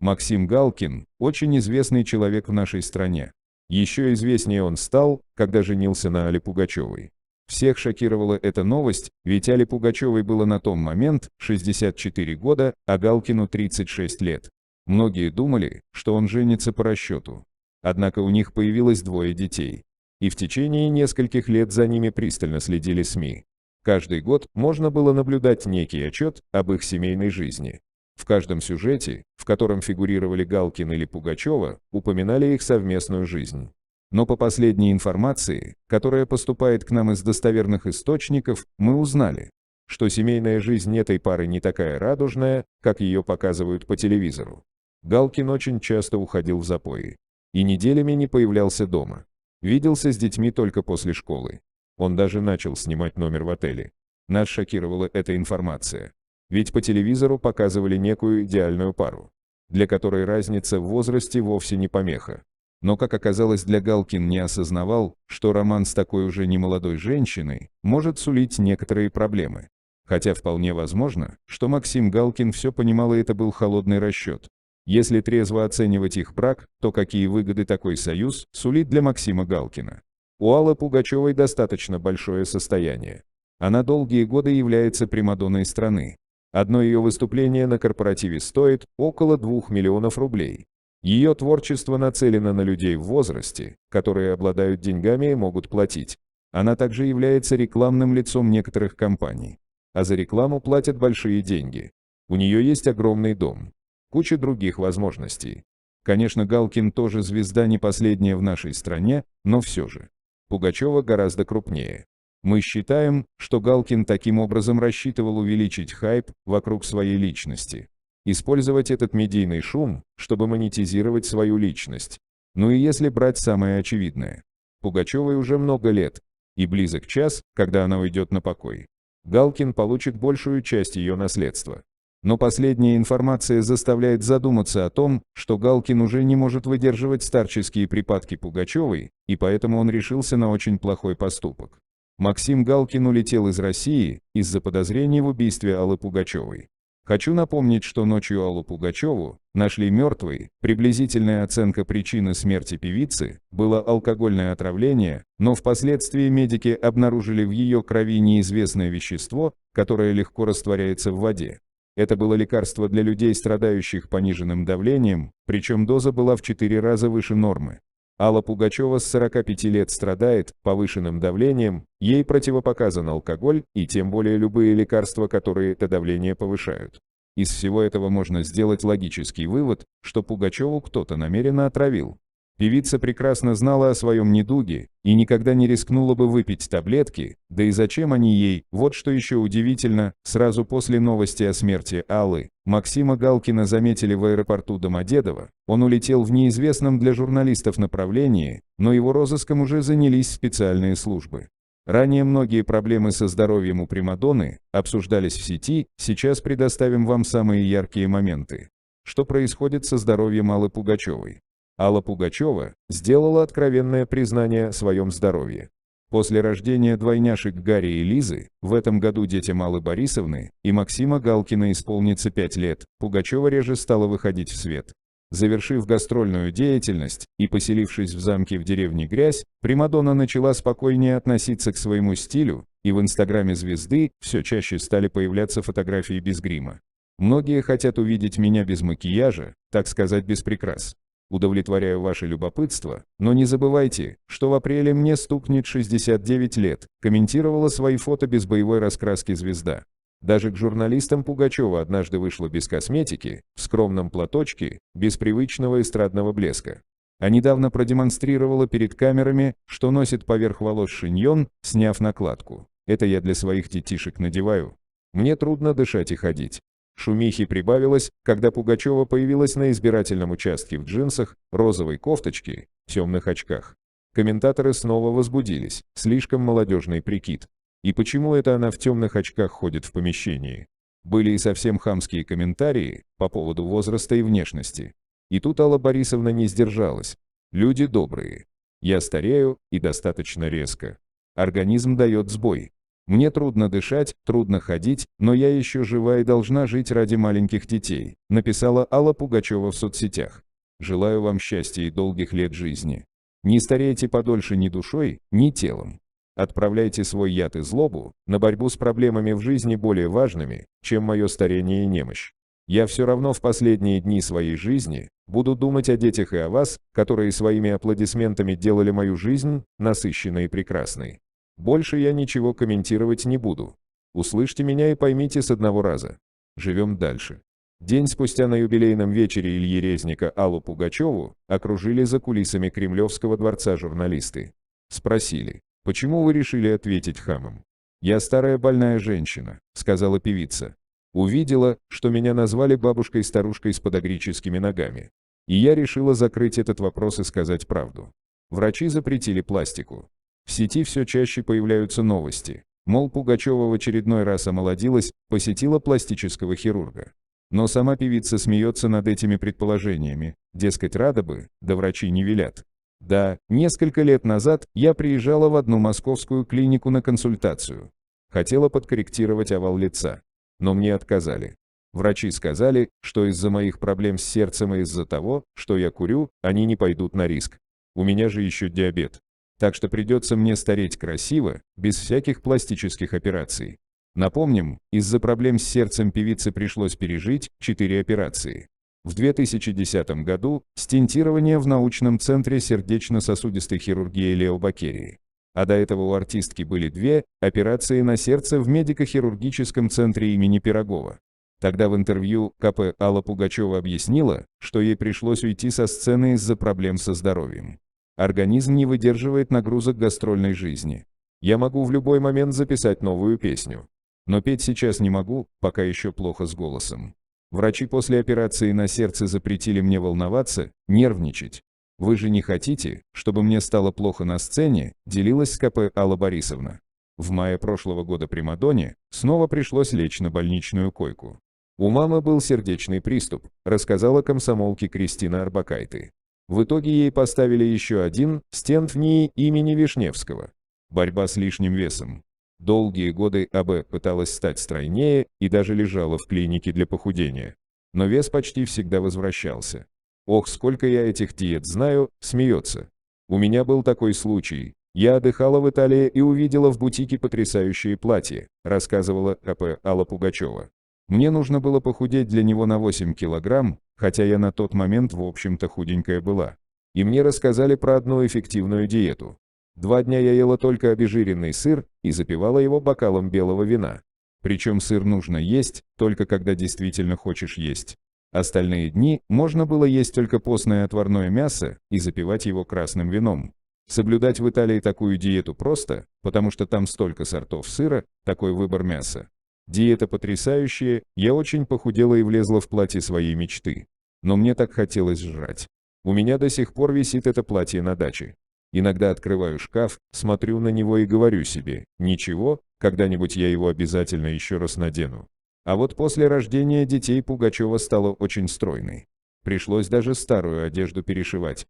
Максим Галкин – очень известный человек в нашей стране. Еще известнее он стал, когда женился на Алле Пугачевой. Всех шокировала эта новость, ведь Алле Пугачевой было на том момент 64 года, а Галкину 36 лет. Многие думали, что он женится по расчету. Однако у них появилось двое детей. И в течение нескольких лет за ними пристально следили СМИ. Каждый год можно было наблюдать некий отчет об их семейной жизни. В каждом сюжете, в котором фигурировали Галкин или Пугачева, упоминали их совместную жизнь. Но по последней информации, которая поступает к нам из достоверных источников, мы узнали, что семейная жизнь этой пары не такая радужная, как ее показывают по телевизору. Галкин очень часто уходил в запои и неделями не появлялся дома. Виделся с детьми только после школы. Он даже начал снимать номер в отеле. Нас шокировала эта информация. Ведь по телевизору показывали некую идеальную пару, для которой разница в возрасте вовсе не помеха. Но, как оказалось, Галкин не осознавал, что роман с такой уже немолодой женщиной может сулить некоторые проблемы. Хотя вполне возможно, что Максим Галкин все понимал, и это был холодный расчет. Если трезво оценивать их брак, то какие выгоды такой союз сулит для Максима Галкина? У Аллы Пугачевой достаточно большое состояние. Она долгие годы является примадонной страны. Одно ее выступление на корпоративе стоит около 2 миллионов рублей. Ее творчество нацелено на людей в возрасте, которые обладают деньгами и могут платить. Она также является рекламным лицом некоторых компаний. А за рекламу платят большие деньги. У нее есть огромный дом. Куча других возможностей. Конечно, Галкин тоже звезда не последняя в нашей стране, но все же. Пугачева гораздо крупнее. Мы считаем, что Галкин таким образом рассчитывал увеличить хайп вокруг своей личности. Использовать этот медийный шум, чтобы монетизировать свою личность. Ну и если брать самое очевидное. Пугачевой уже много лет, и близок час, когда она уйдет на покой. Галкин получит большую часть ее наследства. Но последняя информация заставляет задуматься о том, что Галкин уже не может выдерживать старческие припадки Пугачевой, и поэтому он решился на очень плохой поступок. Максим Галкин улетел из России из-за подозрений в убийстве Аллы Пугачевой. Хочу напомнить, что ночью Аллу Пугачеву нашли мертвой. Приблизительная оценка причины смерти певицы было алкогольное отравление, но впоследствии медики обнаружили в ее крови неизвестное вещество, которое легко растворяется в воде. Это было лекарство для людей, страдающих пониженным давлением, причем доза была в 4 раза выше нормы. Алла Пугачева с 45 лет страдает повышенным давлением, ей противопоказан алкоголь и тем более любые лекарства, которые это давление повышают. Из всего этого можно сделать логический вывод, что Пугачеву кто-то намеренно отравил. Певица прекрасно знала о своем недуге и никогда не рискнула бы выпить таблетки, да и зачем они ей? Вот что еще удивительно, сразу после новости о смерти Аллы, Максима Галкина заметили в аэропорту Домодедово. Он улетел в неизвестном для журналистов направлении, но его розыском уже занялись специальные службы. Ранее многие проблемы со здоровьем у примадонны обсуждались в сети, сейчас предоставим вам самые яркие моменты. Что происходит со здоровьем Аллы Пугачевой? Алла Пугачева сделала откровенное признание о своем здоровье. После рождения двойняшек Гарри и Лизы, в этом году детям Аллы Борисовны и Максима Галкина исполнится 5 лет, Пугачева реже стала выходить в свет. Завершив гастрольную деятельность и поселившись в замке в деревне Грязь, примадонна начала спокойнее относиться к своему стилю, и в инстаграме звезды все чаще стали появляться фотографии без грима. Многие хотят увидеть меня без макияжа, так сказать, без прикрас. Удовлетворяю ваше любопытство, но не забывайте, что в апреле мне стукнет 69 лет, комментировала свои фото без боевой раскраски звезда. Даже к журналистам Пугачева однажды вышла без косметики, в скромном платочке, без привычного эстрадного блеска. А недавно продемонстрировала перед камерами, что носит поверх волос шиньон, сняв накладку. Это я для своих детишек надеваю. Мне трудно дышать и ходить. Шумихи прибавилось, когда Пугачева появилась на избирательном участке в джинсах, розовой кофточке, темных очках. Комментаторы снова возбудились, слишком молодежный прикид. И почему это она в темных очках ходит в помещении? Были и совсем хамские комментарии по поводу возраста и внешности. И тут Алла Борисовна не сдержалась. Люди добрые. Я старею, и достаточно резко. Организм дает сбой. Мне трудно дышать, трудно ходить, но я еще жива и должна жить ради маленьких детей», написала Алла Пугачева в соцсетях. «Желаю вам счастья и долгих лет жизни. Не старейте подольше ни душой, ни телом. Отправляйте свой яд и злобу на борьбу с проблемами в жизни более важными, чем мое старение и немощь. Я все равно в последние дни своей жизни буду думать о детях и о вас, которые своими аплодисментами делали мою жизнь насыщенной и прекрасной. Больше я ничего комментировать не буду. Услышьте меня и поймите с одного раза. Живем дальше». День спустя на юбилейном вечере Ильи Резника Аллу Пугачеву окружили за кулисами Кремлевского дворца журналисты. Спросили: «Почему вы решили ответить хамом?» «Я старая больная женщина», — сказала певица. «Увидела, что меня назвали бабушкой-старушкой с подагрическими ногами. И я решила закрыть этот вопрос и сказать правду. Врачи запретили пластику. В сети все чаще появляются новости. Мол, Пугачева в очередной раз омолодилась, посетила пластического хирурга. Но сама певица смеется над этими предположениями, дескать, рада бы, да врачи не велят. Да, несколько лет назад я приезжала в одну московскую клинику на консультацию. Хотела подкорректировать овал лица. Но мне отказали. Врачи сказали, что из-за моих проблем с сердцем и из-за того, что я курю, они не пойдут на риск. У меня же еще диабет. Так что придется мне стареть красиво, без всяких пластических операций». Напомним, из-за проблем с сердцем певице пришлось пережить 4 операции. В 2010 году стентирование в научном центре сердечно-сосудистой хирургии Лео Бакерии. А до этого у артистки были 2 операции на сердце в медико-хирургическом центре имени Пирогова. Тогда в интервью КП Алла Пугачева объяснила, что ей пришлось уйти со сцены из-за проблем со здоровьем. «Организм не выдерживает нагрузок гастрольной жизни. Я могу в любой момент записать новую песню. Но петь сейчас не могу, пока еще плохо с голосом. Врачи после операции на сердце запретили мне волноваться, нервничать. Вы же не хотите, чтобы мне стало плохо на сцене», делилась с КП Алла Борисовна. В мае прошлого года примадонне снова пришлось лечь на больничную койку. У мамы был сердечный приступ, рассказала комсомолке Кристина Арбакайте. В итоге ей поставили еще один стент в НИИ имени Вишневского. Борьба с лишним весом. Долгие годы АБ пыталась стать стройнее и даже лежала в клинике для похудения. Но вес почти всегда возвращался. «Ох, сколько я этих диет знаю», смеется. «У меня был такой случай. Я отдыхала в Италии и увидела в бутике потрясающие платья», рассказывала КП Алла Пугачева. «Мне нужно было похудеть для него на 8 килограмм, хотя я на тот момент в общем-то худенькая была. И мне рассказали про одну эффективную диету. 2 дня я ела только обезжиренный сыр и запивала его бокалом белого вина. Причем сыр нужно есть, только когда действительно хочешь есть. Остальные дни можно было есть только постное отварное мясо и запивать его красным вином. Соблюдать в Италии такую диету просто, потому что там столько сортов сыра, такой выбор мяса. Диета потрясающая, я очень похудела и влезла в платье своей мечты. Но мне так хотелось жрать. У меня до сих пор висит это платье на даче. Иногда открываю шкаф, смотрю на него и говорю себе: ничего, когда-нибудь я его обязательно еще раз надену». А вот после рождения детей Пугачева стала очень стройной. Пришлось даже старую одежду перешивать.